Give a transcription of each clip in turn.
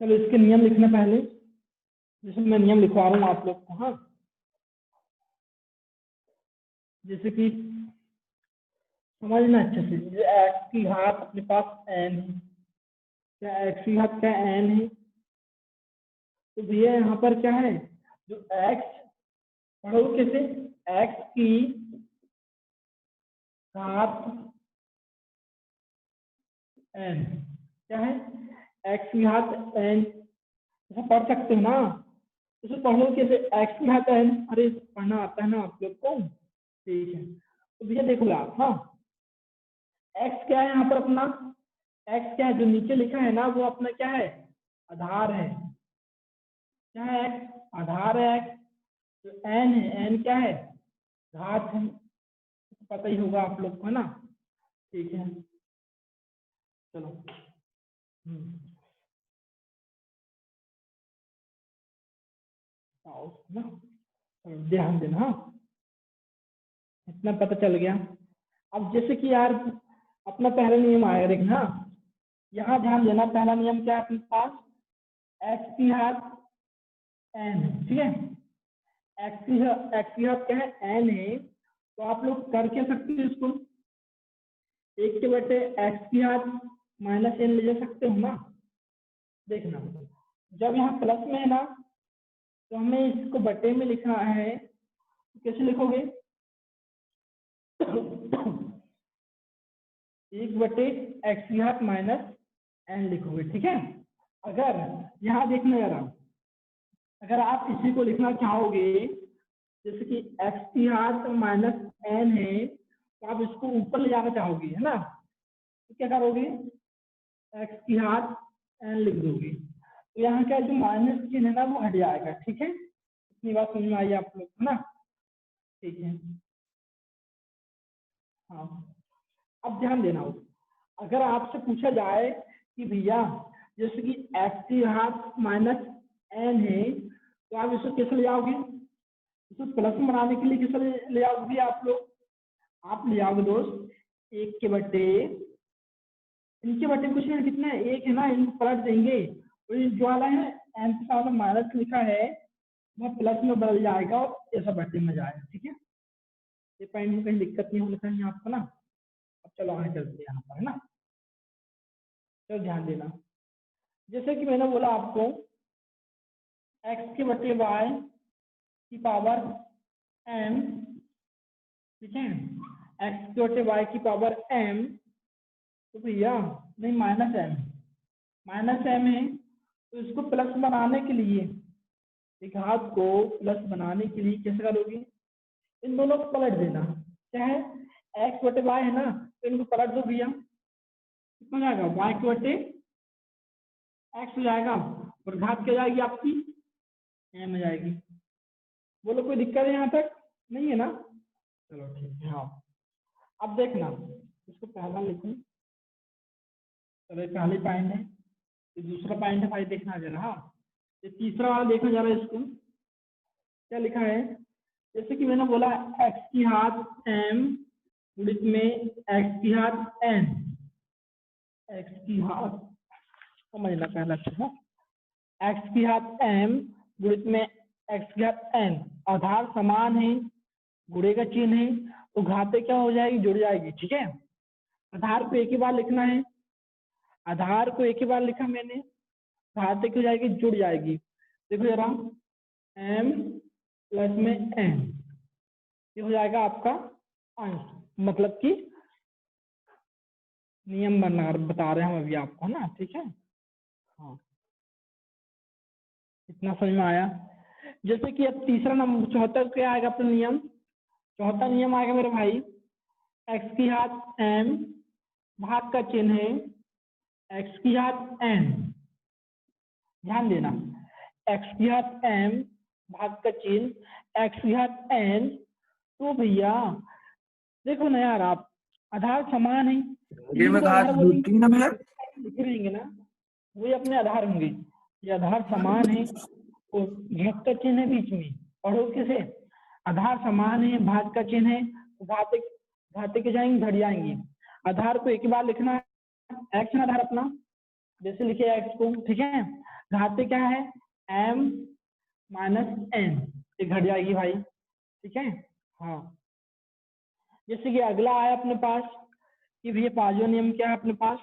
चलो इसके नियम लिखना पहले, जैसे मैं नियम लिखवा रहा हूँ आप लोग को। हाँ, जैसे कि समझना अच्छे से, एक्स की घात अपने पास एन है, क्या एक्स की घात क्या एन है, तो भैया यहाँ पर क्या है, जो एक्स पढ़ो कैसे, एक्स की घात एन क्या है, एक्स की घात एन, ऐसा पढ़ सकते हो ना, इसे पढ़ लो कैसे, एक्स की घात एन, अरे पढ़ना आता है ना आप लोग को, ठीक है। तो भैया देखो आप, हाँ एक्स क्या है यहाँ पर अपना, एक्स क्या है जो नीचे लिखा है ना, वो अपना क्या है, आधार है, क्या है एक्स, आधार है एक्स, तो एन है, एन क्या है, घात है, पता ही होगा आप लोग को ना, ठीक है। चलो ना, ध्यान देना, हाँ इतना पता चल गया। अब जैसे कि यार अपना पहला नियम आएगा देखना, यहाँ ध्यान देना, पहला नियम क्या है अपने पास, एक्स की घात एन, ठीक है, एक्स की घात क्या है, एन है, तो आप लोग कर क्या सकते हो इसको, एक के बटे एक्स की घात माइनस एन ले जा सकते हो ना। देखना जब यहाँ प्लस में है ना, तो हमें इसको बटे में लिखना है, तो कैसे लिखोगे, एक बटे एक्स की घात माइनस एन लिखोगे, ठीक है। अगर यहाँ देखना जरा, अगर आप इसी को लिखना चाहोगे, जैसे कि एक्स की घात माइनस एन है, तो आप इसको ऊपर ले जाना चाहोगे, है ना, तो क्या करोगे, एक्स की घात एन लिख दोगे, तो यहाँ क्या जो माइनस चिन्ह है ना वो हट जाएगा, ठीक है। इतनी बात समझ में आई आप लोग, है ना, ठीक है। हाँ, अब ध्यान देना, अगर आपसे पूछा जाए कि भैया जैसे कि एक्स की घात माइनस एन है, तो आप इसको कैसे ले आओगे, इसको प्लस में बनाने के लिए कैसे ले आओगे आप लोग, आप ले आओगे दोस्त एक के बटे, इनके बटे कुछ नहीं, कितना है एक है ना, इनको पलट देंगे, और ये जो वाला है एन के साथ माइनस लिखा है वह प्लस में बदल जाएगा और ऐसा बटे में जाएगा, ठीक है। ये पॉइंट में कहीं दिक्कत नहीं होना चाहिए आपको ना। अब चलो आगे चलते हैं यहाँ पर, है ना, चलो ध्यान देना, जैसे कि मैंने बोला आपको एक्स के बटे वाई की पावर एम, ठीक है, एक्स के बटे वाई की पावर एम, तो भैया नहीं माइनस एम है, तो इसको प्लस बनाने के लिए, एक घात को प्लस बनाने के लिए कैसे करोगे, इन दोनों को पलट देना, क्या है एक्स बटे वाई है ना, तो इनको पलट दो भैया, कितना जाएगा वाई के बटे एक्स हो जाएगा, और घात क्या जाएगी आपकी एम हो जाएगी। बोलो कोई दिक्कत है यहाँ तक, नहीं है ना, चलो ठीक है। हाँ अब देखना, इसको पहला लिखूं, चलो ये पहली पॉइंट है, ये दूसरा पॉइंट है भाई, देखना जरा, हाँ ये तीसरा वाला देखो जरा, इसको क्या लिखा है, जैसे कि मैंने बोला एक्स की घात एम गुणित में एक्स की घात एन, एक्स की घात समझना पहला अच्छा, एक्स की घात एम गुणित में एक्स की घात एन, आधार समान है, गुणे का चिन्ह है, तो घाते क्या हो जाएगी, जुड़ जाएगी, ठीक है। आधार को एक ही बार लिखना है, आधार को एक ही बार लिखा मैंने, घाते की हो जाएगी, जुड़ जाएगी, देखो जरा एम प्लस में एन, ये हो जाएगा आपका अंश, मतलब कि नियम बता रहे हैं हम अभी आपको ना, ठीक है। हाँ इतना समझ में आया। जैसे कि अब तीसरा नंबर, चौथा क्या आएगा अपना नियम, चौथा नियम आएगा मेरे भाई, एक्स की घात एम भाग का चिन्ह है एक्स की घात एन, ध्यान देना एक्स की घात एम भाग का चिन्ह एक्स की घात एन, तो भैया देखो ना यार, आप आधार समान है, इनको आधार बोलेंगे लिखे रहेंगे ना, वही अपने आधार होंगे, ये आधार समान है, तो भाग का चिन्ह है बीच में, पढ़ो कैसे, आधार समान है भाग का चिन्ह है, तो घाते के जाएंगे घट जाएंगे, आधार को एक ही बार लिखना है, एक्स आधार अपना जैसे लिखे एक्स को, ठीक है, घाते क्या है m माइनस n, ये घट जाएगी भाई, ठीक है। हाँ, जैसे कि अगला आया अपने पास कि भैया पांचवा नियम क्या है अपने पास,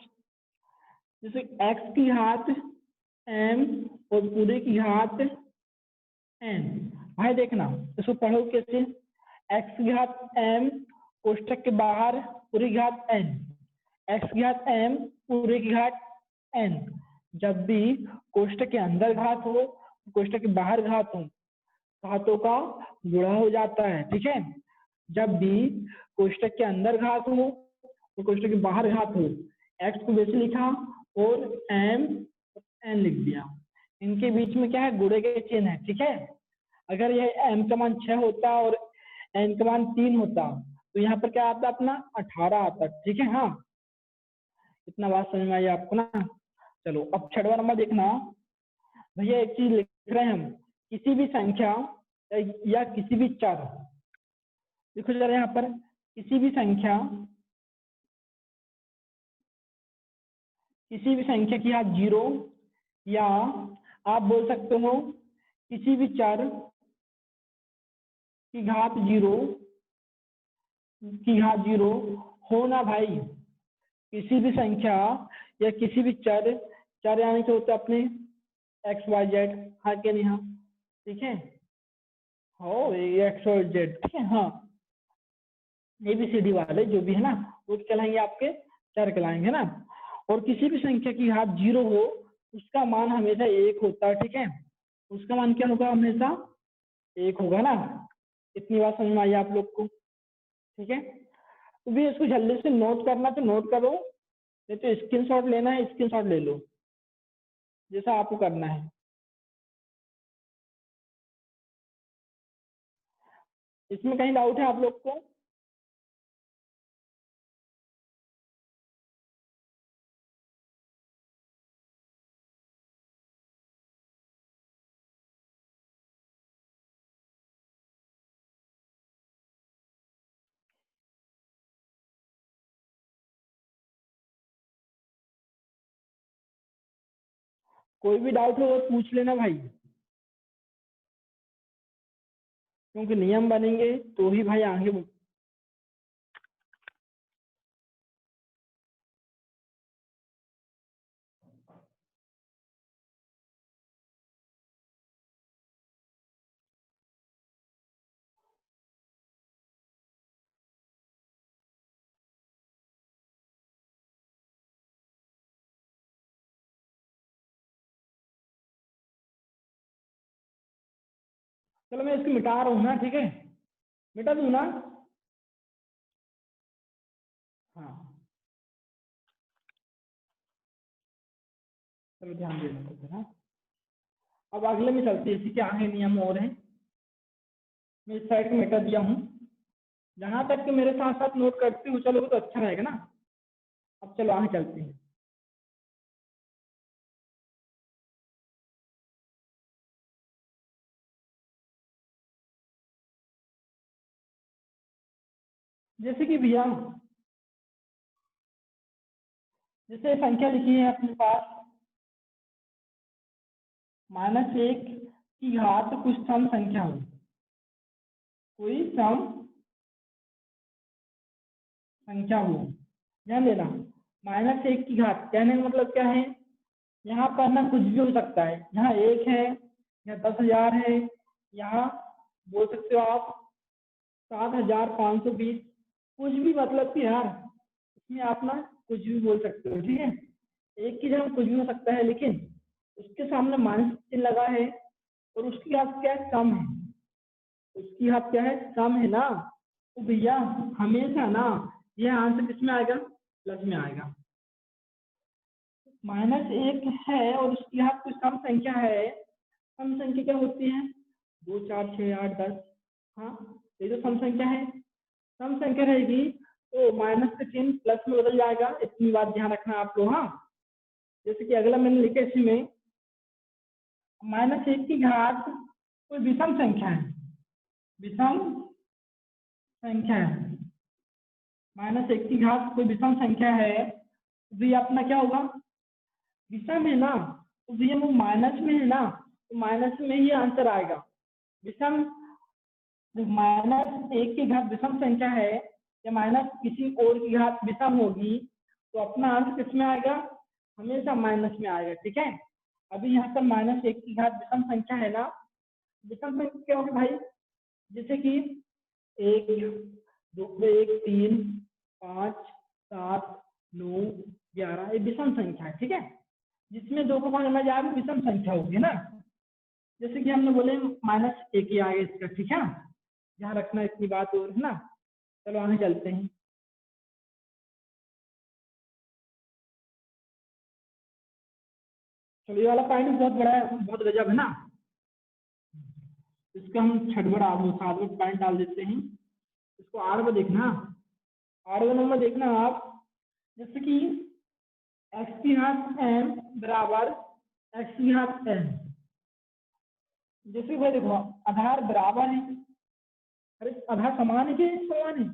जैसे x की घात m और पूरे की घात n। भाई देखना इसको पढ़ो कैसे, x की घात m कोष्टक के बाहर पूरी की घात n, x की घात m पूरे की घात n। जब भी कोष्टक के अंदर घात हो, कोष्टक के बाहर घात हो, घातों का गुणा हो जाता है, ठीक है। जब भी कोष्टक के अंदर घात हो और कोष्टक के बाहर घात हो, x को वैसे लिखा और m n लिख दिया, इनके बीच में क्या है गुणे के चिन्ह है, ठीक है। अगर यह m का मान 6 होता और n का मान 3 होता तो यहाँ पर क्या आता अपना 18 आता, ठीक है। हाँ, इतना बात समझ में आई आपको ना। चलो अब 6वां नंबर देखना भैया, एक चीज लिख रहे हैं हम, किसी भी संख्या या किसी भी चर, देखो जरा यहाँ पर, किसी भी संख्या की आप 0 या आप बोल सकते हो किसी भी चर की घात 0 हो ना भाई, किसी भी संख्या या किसी भी चर, चर यानी कि होते अपने एक्स वाई जेड, हाँ क्या नहीं, हाँ ठीक है, हो एक्स वाई जेड, ठीक है। हाँ, ABCD वाले जो भी है ना वो कहलाएंगे आपके चर कहलाएंगे ना। और किसी भी संख्या की घात 0 हो उसका मान हमेशा 1 होता है, ठीक है। उसका मान क्या होगा, हमेशा 1 होगा ना। इतनी बात समझ में आई आप लोग को, ठीक है। तो भी इसको जल्दी से नोट करना तो नोट करो, नहीं तो स्क्रीनशॉट लेना है स्क्रीनशॉट ले लो, जैसा आपको करना है। इसमें कहीं डाउट है आप लोग को? कोई भी डाउट हो तो पूछ लेना भाई, क्योंकि नियम बनेंगे तो ही भाई आगे। चलो मैं इसको मिटा रहा हूँ ना, ठीक है, मिटा दूँ ना। हाँ, चलो ध्यान देना तो फिर। हाँ, अब अगले में चलते हैं, इसी के आगे नियम और हैं, मैं इस साइड को मिटा दिया हूँ। जहां तक कि मेरे साथ साथ नोट करते हो चलो तो अच्छा रहेगा ना। अब चलो आगे चलते हैं। जैसे कि भैया, जैसे संख्या लिखी है अपने पास -1 की घात कुछ सम संख्या हो, कोई सम संख्या हो, ध्यान देना। -1 की घात कहने का मतलब क्या है, यहाँ पर ना कुछ भी हो सकता है, यहाँ 1 है या 10,000 है, यहाँ बोल सकते हो आप 7,520, कुछ भी, मतलब कि यार इसमें आप ना कुछ भी बोल सकते हो, ठीक है। एक की जगह कुछ भी हो सकता है, लेकिन उसके सामने माइनस चिन्ह लगा है और उसकी घात क्या है, कम है, उसकी घात क्या है, कम है ना। तो भैया हमेशा ना यह आंसर किस में आएगा, प्लस में आएगा। -1 है और उसकी घात कुछ कम संख्या है, सम संख्या क्या होती है, 2 4 6 8 10, हाँ ये तो सम संख्या है। सम संख्या रहेगी तो माइनस का चिन्ह प्लस में बदल जाएगा, इतनी बात ध्यान रखना आप लोग। हाँ, जैसे कि अगला मैंने लिखा इसमें -1 की घात कोई विषम संख्या है, विषम संख्या है, -1 की घात कोई विषम संख्या है, भी अपना क्या होगा, विषम है ना, तो भैया वो माइनस में है ना, तो माइनस में ही आंसर आएगा। विषम माइनस एक की घात विषम संख्या है या माइनस किसी और की घात विषम होगी, तो अपना आंसर किस में आएगा, हमेशा माइनस में आएगा। ठीक है, अभी यहाँ पर माइनस एक की घात विषम संख्या है ना, विषम संख्या क्या होगी भाई, जैसे कि 1 2 1 3 5 7 9 11 ये विषम संख्या है। ठीक है, जिसमें 2 को भागना जाए वो विषम संख्या होगी ना, जैसे कि हमने बोले माइनस एक ही आएगा इसका। ठीक है, ध्यान रखना इतनी बात और है ना। चलो आगे चलते हैं। चलो ये वाला पॉइंट बहुत बड़ा है, बहुत गजब है ना, इसका हम छठवड़ सातवें पॉइंट डाल देते हैं। इसको आर में देखना, आर नंबर देखना आप, जैसे कि एक्स की घात एम बराबर एक्स की घात एम, जैसे भाई देखो आधार बराबर है, अरे आधार समान है कि समान है,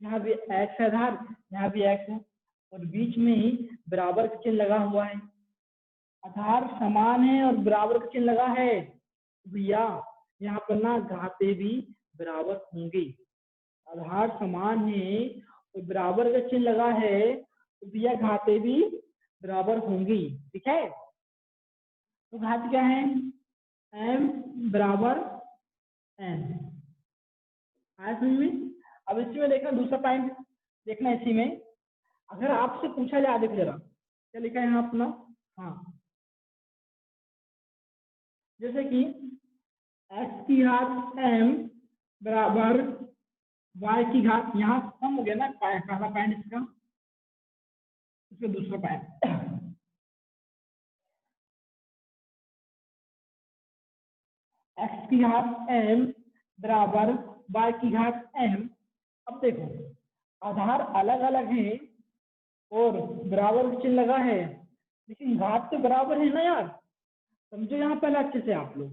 यहाँ भी एक्स है आधार, यहाँ भी एक्स है, और बीच में ही बराबर का चिन्ह लगा हुआ है। आधार समान है और बराबर का चिन्ह लगा है भैया, यहाँ पर ना घाते भी बराबर होंगे। आधार समान है और बराबर का चिन्ह लगा है तो भैया घाते भी बराबर होंगी। ठीक है, तो घात क्या है, m बराबर n, आया समझ में। अब इसी में देखना दूसरा पॉइंट देखना, इसी में अगर आपसे पूछा जाए, देखो जरा क्या लिखा है यहाँ अपना, हाँ जैसे कि x की घात m बराबर y की घात, यहाँ कम हो गया ना पहला पॉइंट इसका, इसका दूसरा पॉइंट x की घात m बराबर y की घात m। अब देखो आधार अलग अलग है और बराबर का चिन्ह लगा है, लेकिन घात तो बराबर है ना यार, समझो यहाँ पहले अच्छे से आप लोग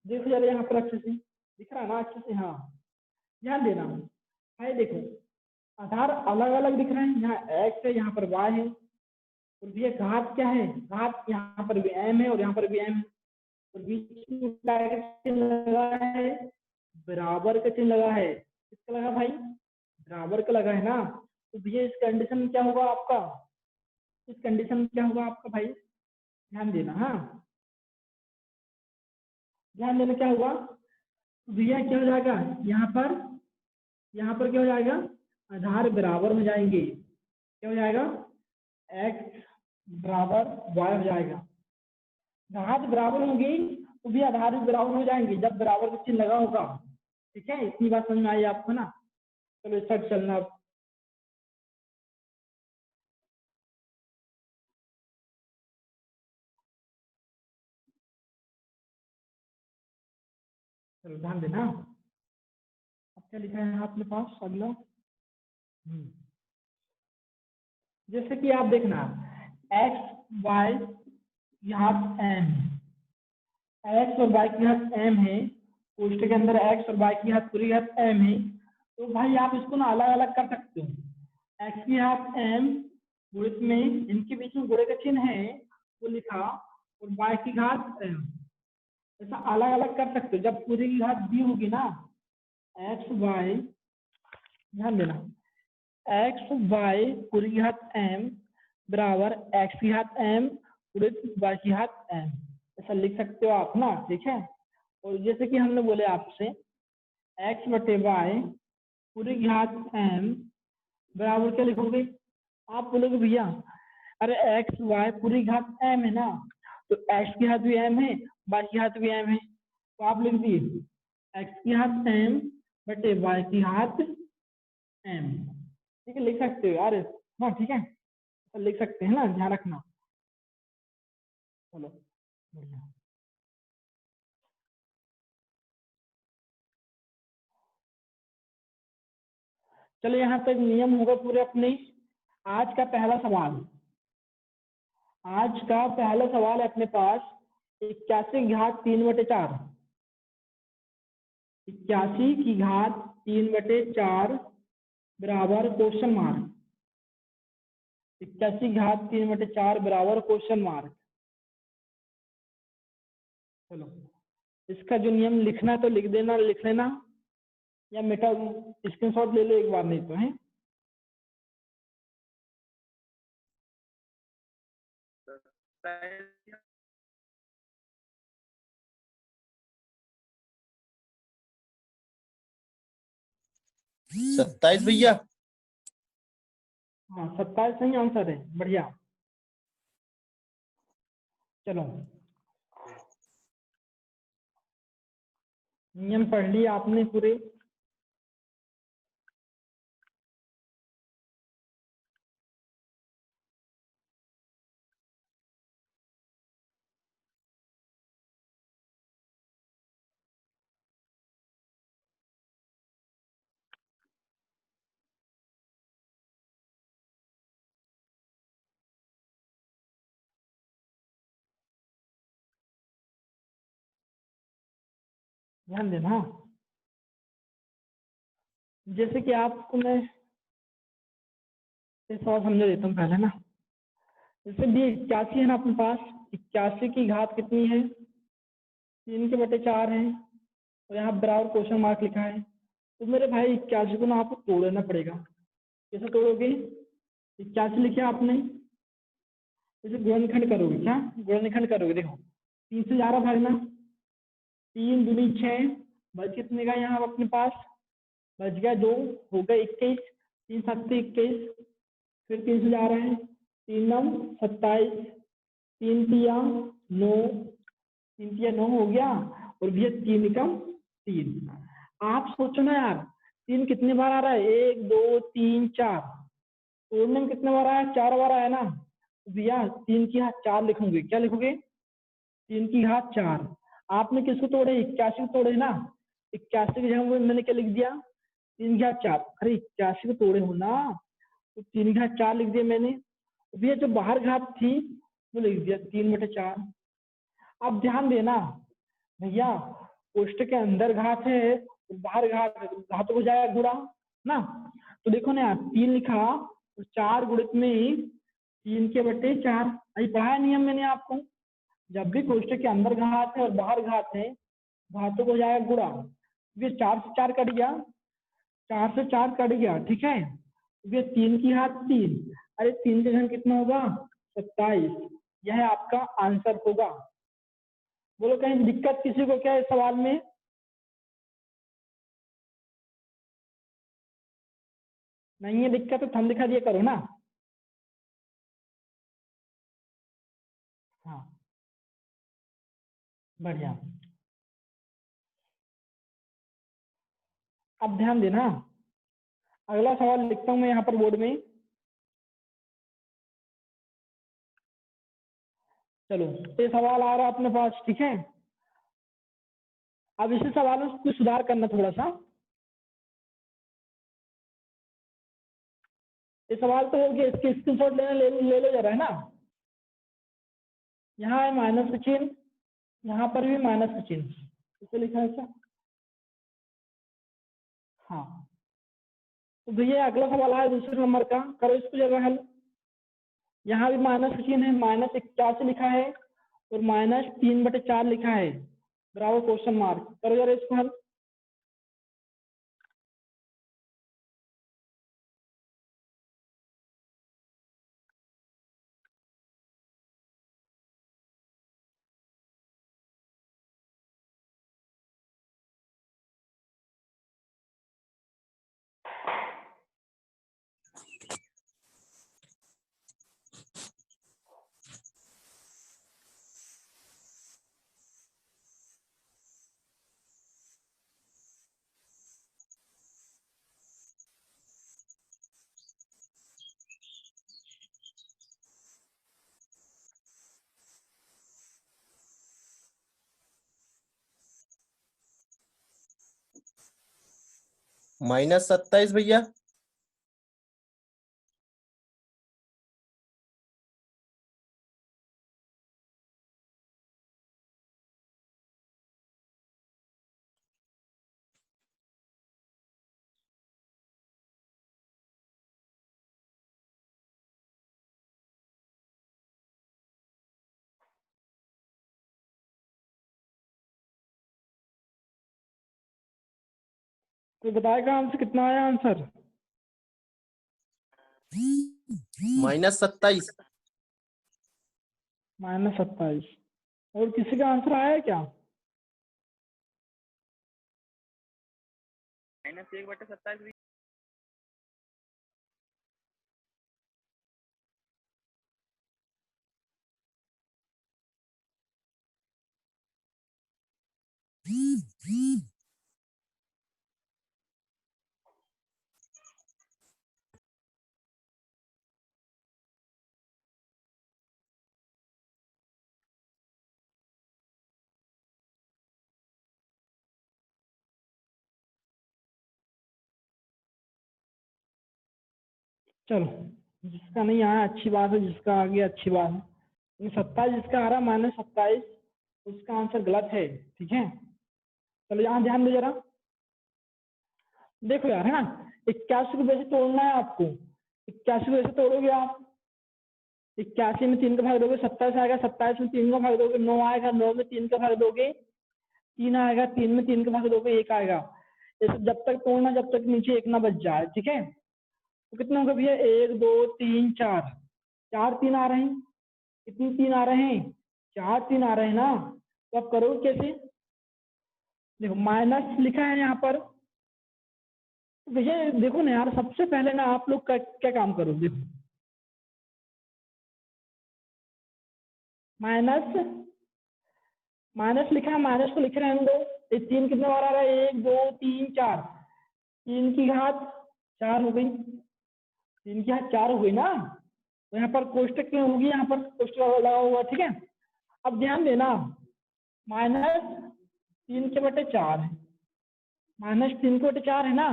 देखो जरा, यहाँ पर अच्छे से दिख रहा है ना अच्छे से, हाँ ध्यान देना भाई। देखो आधार अलग अलग दिख रहे हैं, यहाँ x है यहाँ पर y है, और भैया घात क्या है, घात यहाँ पर भी m है और यहाँ पर भी m है, और बीच में चिन्ह लगा है, बराबर का चिन्ह लगा है, किसका लगा भाई, बराबर का लगा है ना। तो भैया इस कंडीशन में क्या होगा आपका, इस कंडीशन में क्या होगा आपका भाई, ध्यान देना, हाँ ध्यान देना क्या होगा भैया, क्या हो जाएगा यहाँ पर क्या हो जाएगा, आधार बराबर हो जाएंगे, क्या हो जाएगा, x बराबर y हो जाएगा। घात बराबर होंगी तो भी आधार भी बराबर हो जाएंगे जब बराबर का चिन्ह लगा होगा। ठीक है, इतनी बात समझ में आई आपको ना। चलो इस साइड चलना अब, चलो ध्यान देना। अब क्या लिखा है आपके पास अगला, जैसे कि आप देखना एक्स वाई घात एम, एक्स और वाई की घात एम है, कोष्ठक के अंदर एक्स और वाई की घात पूरी घात एम है, तो भाई आप इसको ना अलग अलग कर सकते हो। एक्स की घात एम गुणित में इनके बीच में गुणे का चिन्ह है वो लिखा, और वाई की घात एम, ऐसा अलग अलग कर सकते हो। जब पूरी की घात दी होगी ना, एक्स वाई, ध्यान देना एक्स वाई पूरी की घात एम बराबर एक्स की घात एम गुणित वाई की घात एम, ऐसा लिख सकते हो आप ना। ठीक है, और जैसे कि हमने बोले आपसे एक्स बटे वाई पूरी घात एम बराबर क्या लिखोगे, आप बोलोगे भैया अरे एक्स वाई पूरी घात एम है ना, तो एक्स की घात भी एम है वाई की घात भी एम है, तो आप लिख दिए एक्स की घात एम बटे वाई की घात एम। ठीक है, लिख सकते हो यार, हाँ ठीक है तो लिख सकते हैं ना, ध्यान रखना। चलो बढ़िया, चलो यहाँ तक नियम होगा पूरे अपने। आज का पहला सवाल, आज का पहला सवाल है अपने पास 81 की घात 3/4, 81 की घात 3/4 बराबर क्वेश्चन मार्क, 81 की घात 3/4 बराबर क्वेश्चन मार्क। चलो, इसका जो नियम लिखना है तो लिख देना, लिख लेना, या मेटा स्क्रीनशॉट ले लो एक बार, नहीं तो है। सत्ताईस भैया। हाँ 27 सही आंसर है, बढ़िया। चलो, नियम पढ़ लिए आपने पूरे। ध्यान देना, जैसे कि आपको मैं ये सवाल समझा देता हूँ पहले ना। जैसे भी 81 है ना अपने पास, 81 की घात कितनी है, 3/4 है, और यहाँ बराबर क्वेश्चन मार्क लिखा है। तो मेरे भाई 81 को ना आपको तोड़ना पड़ेगा। कैसे तोड़ोगे? 81 लिखे आपने, जैसे गुणनखंड करोगे, क्या गुणनखंड करोगे, देखो 3 से 11 भागना, 3 दूनी 6, बच कितने का यहाँ अपने पास, बच गया 2, हो गया 21, 3 7 21, फिर 3 से जा रहे हैं, 3 9 27, 3 तिया 9, 3 तिया 9 हो गया, और भैया 3 एकम 3। आप सोचो ना यार, 3 कितने बार आ रहा है, 1 2 3 4, तोड़ने में कितने बार आया, 4 बार आया ना। भैया 3 की घात 4 लिखोगे, क्या लिखोगे, 3 की घात 4। आपने किसको तोड़े, 81 को तोड़े ना, 81 की जगह मैंने क्या लिख दिया, 3 की घात 4। अरे 81 को तोड़े हो ना, तो 3 की घात 4 लिख दिया मैंने। भैया जो बाहर घात थी वो लिख दिया 3/4। अब ध्यान देना भैया, कोष्टक के अंदर घात है और बाहर घात है, तो घातों को जाएगा गुणा ना। तो देखो ना यार, 3 लिखा और 4 गुणित में 3/4। अभी पढ़ाया नियम मैंने आपको, जब भी कोष्टक के अंदर घात है और बाहर घात है, घातों को जाएगा गुणा। ये 4 से 4 कट गया, 4 से 4 कट गया, ठीक है। ये 3 की घात 3, अरे 3 का घन कितना होगा, 27। यह आपका आंसर होगा। बोलो कहीं दिक्कत किसी को क्या है सवाल में? नहीं है दिक्कत तो थम दिखा दिया करो ना। हाँ बढ़िया। अब ध्यान देना, अगला सवाल लिखता हूं मैं यहाँ पर बोर्ड में। चलो, ये सवाल आ रहा है अपने पास, ठीक है। अब इसी सवाल में कुछ सुधार करना थोड़ा सा। ये सवाल तो हो गया, इसके स्क्रीनशॉट लेना, ले लो जरा, है ना। यहाँ है माइनस का चिन्ह, यहाँ पर भी माइनस का चिन्ह, इसे लिखा है ऐसा। हाँ, तो भैया अगला सवाल है दूसरे नंबर का, करो इसको जरा हल। यहाँ भी माइनस का चिन्ह है, -81 लिखा है और -3/4 लिखा है, बराबर क्वेश्चन मार्क। करो जरा इसको हल। -27 भैया। कोई बताएगा आंसर कितना आया आंसर? -27। -27। और किसी का आंसर आया है क्या? -1/27। चलो, जिसका नहीं आया अच्छी बात है, जिसका आ गया अच्छी बात है। 27 जिसका आ रहा है -27, उसका आंसर गलत है। ठीक है, चलो यहाँ ध्यान दो जरा। देखो यार, है ना, 81 को वैसे तोड़ना है आपको। 81 को वैसे तोड़ोगे आप, 81 में 3 का भाग दोगे 27 आएगा, 27 में 3 का भाग दोगे 9 आएगा, 9 में 3 का भाग दोगे 3 आएगा, 3 में 3 का भाग दोगे 1 आएगा। ऐसे जब तक तोड़ना, जब तक नीचे 1 ना बच जाए। ठीक है, तो कितना होगा भैया? 1 2 3 4, 4 3 आ रहे हैं। कितने 3 आ रहे हैं? 4 3 आ रहे हैं ना। तो आप करोगे कैसे? देखो माइनस लिखा है यहाँ पर। भैया देखो ना यार, सबसे पहले ना आप लोग क्या काम करो, देखो माइनस माइनस लिखा है, माइनस को लिख रहे हैं दो। ये 3 कितने बार आ रहा है? 1 2 3 4, 3 की घात 4 हो गई। 3 की घात 4 हो गई ना। तो यहाँ पर कोष्टक में होगी, यहाँ पर कोष्टक लगा हुआ। ठीक है, अब ध्यान देना, -3/4 है, -3/4 है ना।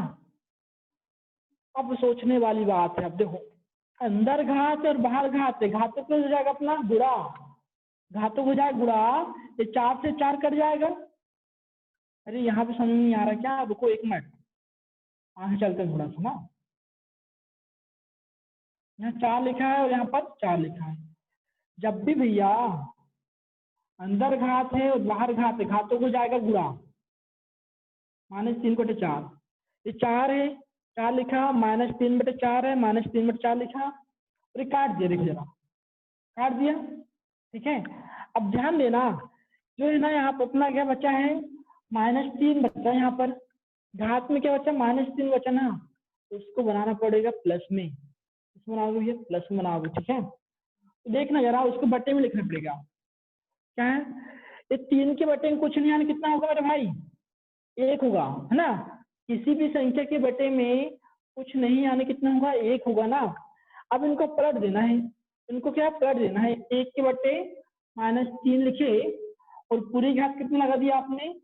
अब सोचने वाली बात है। अब देखो, अंदर घात और बाहर घात है, घातों को हो जाएगा अपना गुणा, घातों को हो जाएगा गुणा। ये 4 से 4 कट जाएगा। अरे यहाँ पे समझ नहीं आ रहा क्या? रुको 1 मिनट, आगे चलते हैं थोड़ा सा ना। यहाँ 4 लिखा है और यहाँ पर 4 लिखा है। जब भी भैया अंदर घात है और बाहर घात है, घातों को जाएगा गुणा, -3/4। ये 4 है, 4 लिखा, -3/4 है, -3/4 लिखा और ये काट दिया। देखो जरा, काट दिया। ठीक है, अब ध्यान देना, जो है ना यहाँ पर अपना क्या बचा है? -3 बचा है। यहाँ पर घात में क्या बचा? -3 बचा ना, तो उसको बनाना पड़ेगा प्लस में। इसमें बनाओगे भैया, प्लस में बनाओगे। ठीक है, तो देखना जरा, उसको बट्टे में लिखना पड़ेगा। क्या है? ये 3 के बट्टे में कुछ नहीं आने, कितना होगा मेरे भाई? 1 होगा, है ना। किसी भी संख्या के बटे में कुछ नहीं आने, कितना होगा? 1 होगा ना। अब इनको पलट देना है, इनको क्या पलट देना है? 1 के बटे -3 लिखे और पूरी घात कितना लगा दिया आपने?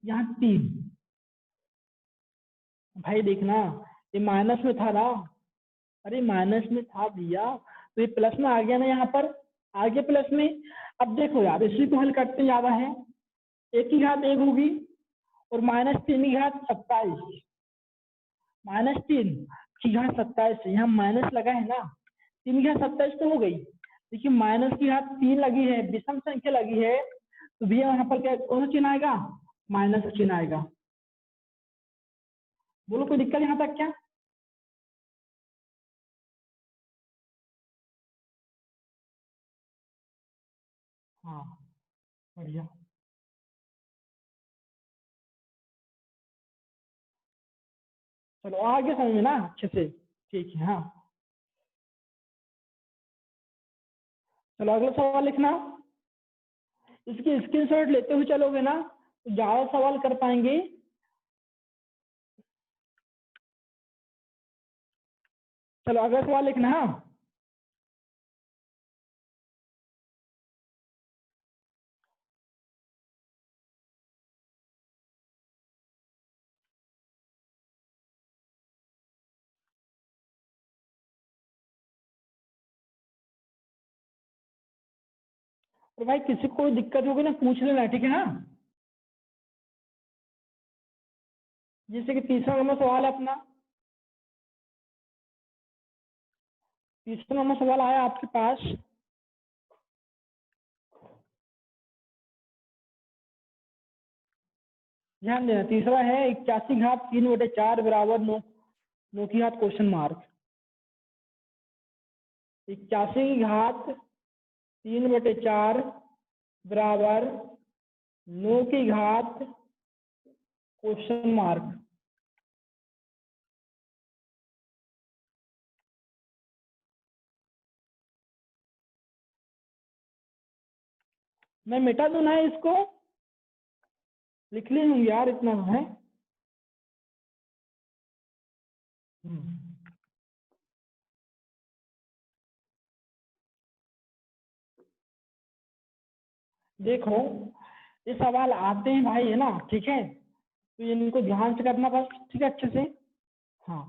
यहाँ 3। भाई देखना, ये माइनस में था ना। अरे माइनस में था भैया, तो ये प्लस में आ गया ना, यहाँ पर आगे प्लस में। अब देखो यार, इसी को हल करते ज्यादा है। 1 की घात 1 होगी और -3 की घात 27, -3 की घात 27, यहाँ माइनस लगा है ना, 3 की घात 27 तो हो गई। देखिए माइनस की घात 3 लगी है, विषम संख्या लगी है, तो भैया यहाँ पर क्या कौन सा चिन्ह आएगा? माइनस का चिन्ह आएगा। बोलो कोई दिक्कत यहाँ तक क्या? हाँ, बढ़िया। चलो आगे समझ में ना अच्छे से। ठीक है, हाँ, चलो अगला सवाल लिखना। इसकी स्क्रीनशॉट लेते हुए चलोगे ना, तो ज्यादा सवाल कर पाएंगे। चलो अगला सवाल लिखना। हाँ, तो भाई किसी को कोई दिक्कत होगी ना, पूछ लेना। ठीक है ना। जैसे कि तीसरा नंबर सवाल है अपना, तीसरा नंबर सवाल आया आपके पास। ध्यान देना। तीसरा है 81 घात 3/4 बराबर 9 की घात क्वेश्चन मार्क। 81 घात 3/4 बराबर 9 की घात क्वेश्चन मार्क। मैं मिटा दूं ना इसको, लिख ली हूँ यार, इतना है। देखो ये सवाल आते हैं भाई, है ना, ठीक है, तो इनको ध्यान से करना बस, ठीक है, अच्छे से। हाँ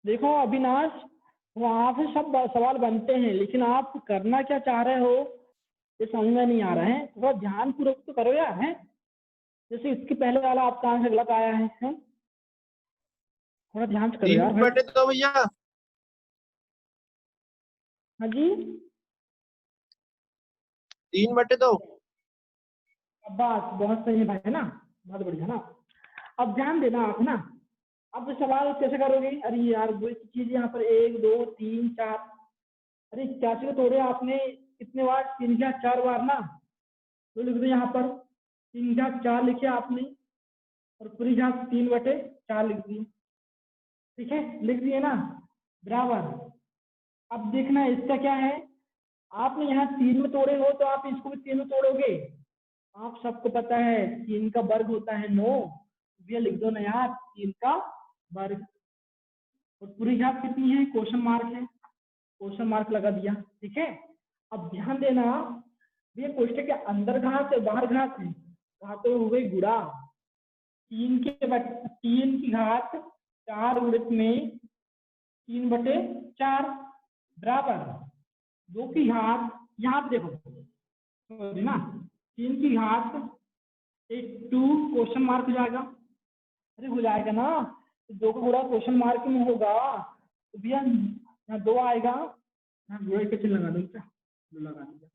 देखो अविनाश, वहां से सब सवाल बनते हैं, लेकिन आप करना क्या चाह रहे हो ये समझ में नहीं आ रहा है। थोड़ा ध्यान पूर्वक तो करो यार, है। जैसे इसके पहले वाला आपका आंसर गलत आया है? थोड़ा ध्यान से करो यार 3 भाई। बटे 2 भैया। हाँ जी, 3 बटे 2। बस बहुत सही है भाई, है ना, बहुत बढ़िया ना। अब ध्यान देना आप ना, अब सवाल कैसे करोगे? अरे यार वो चीज यहाँ पर 1 2 3 4, अरे चाची को तोड़े आपने कितने बार? 3 या 4 बार ना, तो लिख दो यहाँ पर 3 या 4 लिखे आपने, और पूरी यहाँ 3/4 लिख दिए, ठीक है, लिख दिए ना, बराबर। अब देखना इसका क्या है, आपने यहाँ 3 में तोड़े हो तो आप इसको भी 3 में तोड़ोगे। आप सबको पता है 3 का वर्ग होता है 9, ये लिख दो ना यार, 3 का वर्ग। और पूरी घात कितनी है? क्वेश्चन मार्क है, क्वेश्चन मार्क लगा दिया, ठीक है। अब ध्यान देना, ये कोष्टक के अंदर घात है बाहर घात है, घातों हो गई गुणा। 3 की घात 4 गुणित में 3/4 बराबर 2 की घात, यहाँ पे देखो सॉरी ना, 3 की घात 2 क्वेश्चन मार्क हो जाएगा। अरे हो जाएगा ना, तो 2 का गुणा क्वेश्चन मार्क में होगा, तो भैया यहाँ 2 आएगा, यहाँ गुणा का चिन्ह लगा दो, क्या लगा दिया,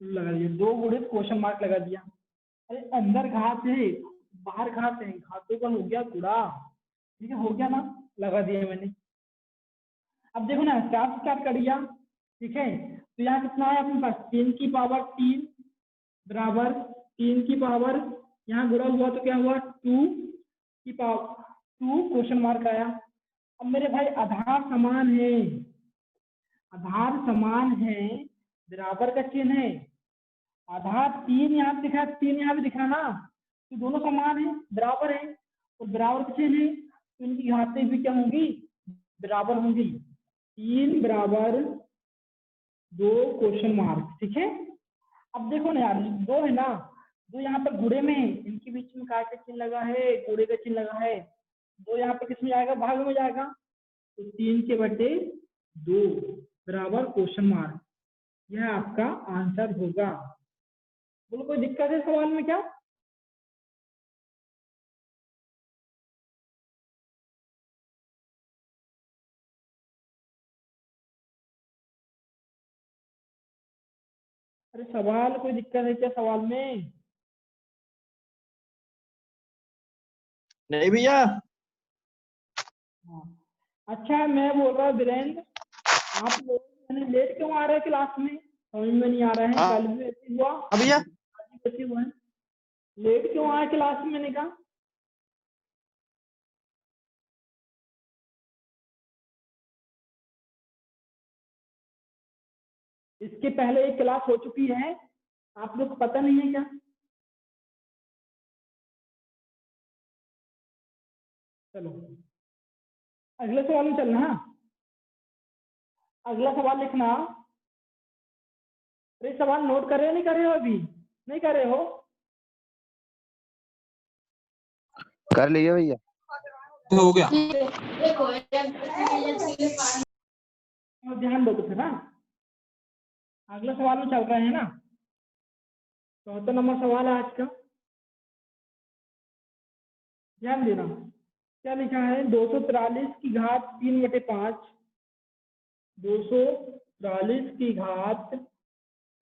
लगा दिया, 2 गुणित क्वेश्चन मार्क लगा दिया। अरे अंदर घात है बाहर घात है, घातों का हो गया गुणा, ठीक है, हो गया ना, लगा दिया मैंने। अब देखो ना 4 से 4 कट गया, ठीक है, तो यहाँ कितना है अपने पास? 3 की पावर 3 बराबर 3 की पावर, यहाँ गुणा हुआ तो क्या हुआ? 2 की पावर 2 क्वेश्चन मार्क आया। अब मेरे भाई आधार समान है, आधार समान है, बराबर का चिन्ह है, आधार 3 यहाँ दिखा है, 3 यहाँ भी दिखा ना, तो दोनों समान है, बराबर है, और बराबर का चिन्ह है, तो इनकी घातें भी क्या होंगी? बराबर होंगी। 3 बराबर 2 क्वेश्चन मार्क, ठीक है। अब देखो ना यार, 2 है ना, 2 यहाँ पर गुणे में है, इनके बीच में काय का चिन्ह लगा है, गुणे का चिन्ह लगा है, 2 यहाँ पर किसमें जाएगा? भाग में जाएगा, तो 3/2 बराबर क्वेश्चन मार्क, यह आपका आंसर होगा। बोलो कोई दिक्कत है सवाल में क्या? अरे सवाल कोई दिक्कत है क्या सवाल में? नहीं भैया। हाँ। अच्छा मैं बोल रहा हूँ वीरेंद्र, आप लोग मैंने लेट क्यों आ रहे हैं क्लास में? समझ में नहीं आ रहा है, हाँ कल भी ऐसे हुआ, भैया। आज भी ऐसे हुआ है, लेट क्यों आए क्लास में? मैंने कहा इसके पहले एक क्लास हो चुकी है, आप लोग को पता नहीं है क्या? चलो अगले सवाल में चलना। अगला सवाल लिखना। अरे सवाल नोट कर रहे हो नहीं कर रहे हो? अभी नहीं कर रहे हो? कर लिए भैया। हो गया। ध्यान दो तो फिर ना, अगला सवाल में चल रहे हैं ना। चौथा नंबर सवाल है आज का, ध्यान देना। क्या लिखा है? 243 की घात 3/5, 243 की घात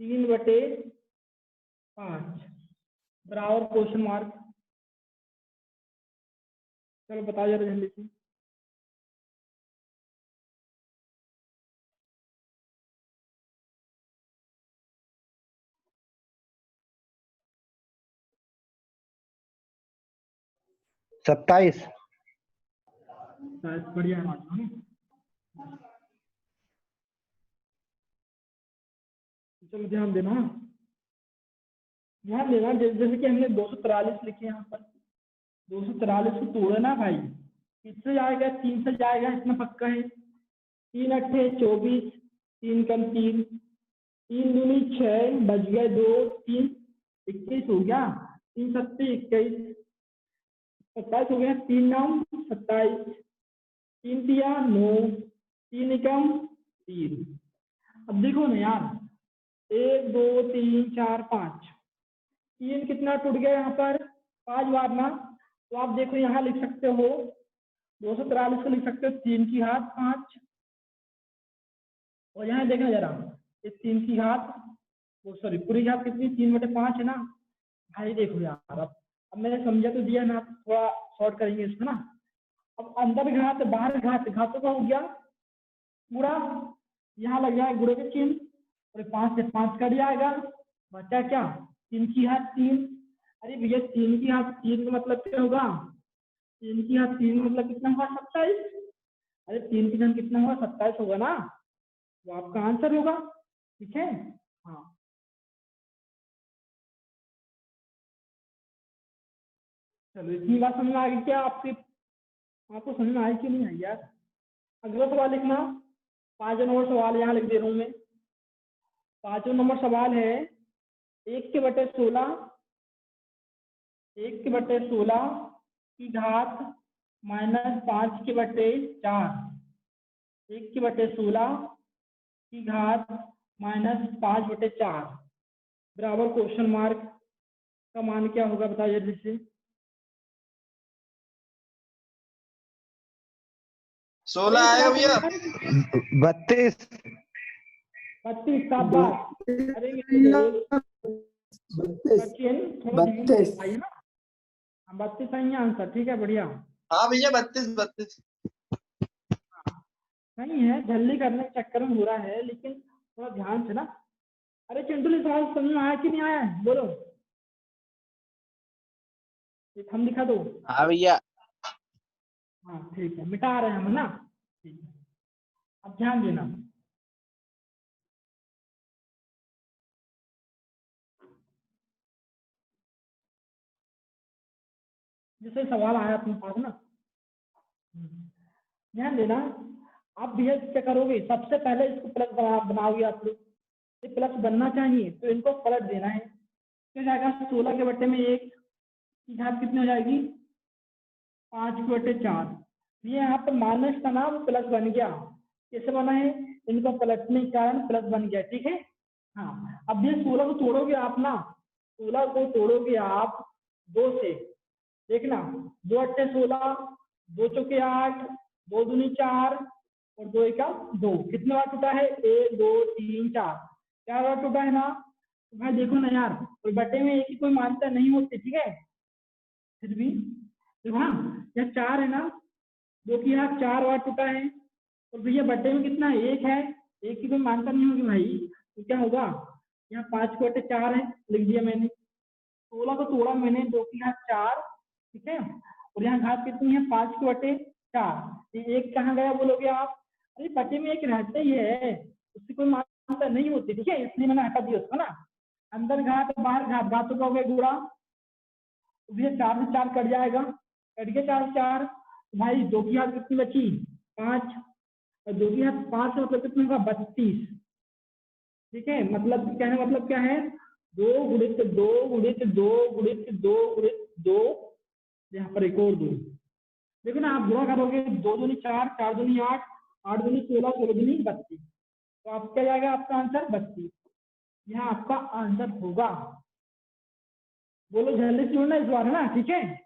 3/5 बराबर क्वेश्चन मार्क। चलो बताओ जरा जल्दी से। सत्ताईस। बढ़िया है मार्क्स। चलो ध्यान देना, ध्यान देना। जैसे कि हमने 243 लिखे यहाँ पर, 243 को तोड़े ना भाई, किससे जाएगा? 3 से जाएगा, इतना पक्का है। 3 अट्ठे 24, 3 कम 3, 3 दूनी 6, बच गए 2, 3 21 हो गया, 3 सत्ते 21, 27 हो गया, 3 9 27, 3 दिया 9, 3 कम 3। अब देखो ना यार, 1 2 3 4 5, 3 कितना टूट गया यहाँ पर? 5 बार ना। तो आप देखो यहाँ लिख सकते हो 243 को लिख सकते हो 3 की घात 5, और यहाँ देखना जरा, इस 3 की घात, वो सॉरी पूरी घात कितनी? 3/5 है ना भाई। देखो यार, अब मैंने समझा तो दिया ना, थोड़ा शॉर्ट करेंगे इसको ना। अब अंदर घात बाहर घात, घातों का हो गया पूरा, यहाँ लग जाएगा गुणे के चिन्ह, और 5 से 5 कट जाएगा, बचा क्या? 3 की घात 3। अरे भैया 3 की घात 3 का मतलब क्या होगा? 3 की घात 3 मतलब कितना हुआ? 27। अरे 3 की घात कितना हुआ? 27 होगा ना, वो आपका आंसर होगा। ठीक है, हाँ। चलो इतनी बात समझ में आ गई क्या आपके? आपको समझ में आई कि नहीं आई यार? अगला सवाल लिखना, 5 नंबर सवाल यहाँ लिख दे रहा हूँ मैं। 5वां नंबर सवाल है, 1/16, 1/16 की घात -5/4, 1/16 की घात -5/4 बराबर क्वेश्चन मार्क का मान क्या होगा? बताइए जल्दी से। 16 आएगा भैया। 32। 32 का बात। अरे बच्चे थोड़ा धीरे बताइए ना। 32 सही है आंसर, ठीक है, बढ़िया। हाँ भैया 32। नहीं है, जल्दी करने के चक्कर में हो रहा है, लेकिन थोड़ा ध्यान से ना। अरे चिंटू ने सवाल समझ में आया कि नहीं आया? बोलो, ये हम दिखा दो। हाँ भैया। हाँ ठीक है, मिटा रहे हैं हम ना। ठीक है, अब ध्यान देना। जैसे सवाल आया अपने पास ना, ध्यान देना। आप भैया क्या करोगे? सबसे पहले इसको प्लस बनाओगे आप लोग। ये प्लस बनना चाहिए तो इनको पलट देना है। क्या जाएगा? 16 के बट्टे में 1 की घात कितनी हो जाएगी? 5/4। ये यहाँ पर माइनस था ना, वो प्लस बन गया। कैसे बना है? इनको पलटने के कारण प्लस बन गया। ठीक है, हाँ। अब ये 16 को तोड़ोगे आप ना, 16 को तोड़ोगे आप 2 से। देखना, 2 अट्ठे 16, 2 चौके 8, 2 दूनी 4, और 2 एका 2। कितने बार टूटा है? 1 2 3 4, 4 बार टूटा है ना। तो भाई देखो ना यार, कोई बटे में एक ही कोई मात्रा नहीं होती, ठीक है। फिर भी देखो ना, यह 4 है ना, 2 की घात 4 बार टूटा है, और भैया बटे में कितना? 1 है, एक की कोई मात्रा नहीं होगी भाई, तो क्या होगा? यहाँ 5/4 है, लिख दिया मैंने। 16 को तोड़ा मैंने, 2 की घात 4, ठीक है, और यहाँ घात कितनी है? 5/4। ये 1 कहाँ गया बोलोगे आप? अरे बटे में 1 रहता ही है, उसकी कोई मात्रा नहीं होती, ठीक है, इसलिए मैंने हटा दिया उसको ना। अंदर घात बाहर घात, घातों का हो गया गुणा, तो भैया 4 से 4 कट जाएगा, कट गया 4 से 4। भाई 2 की घात कितनी बची? 5, और 2 की घात 5 मतलब कितना होगा? 32। ठीक है, मतलब कहने मतलब क्या है? 2 गुणित 2 गुणित 2 गुणित 2 गुणित 2, यहाँ पर एक और 2। देखो ना, आप गुणा करोगे, 2 दूनी 4, 4 दूनी 8, 8 दूनी 16, 16 दूनी 32। तो आप क्या जाएगा? आपका आंसर 32, यहाँ आपका आंसर होगा। बोलो जल्दी से जुड़ना इस बार, है ना, ठीक है।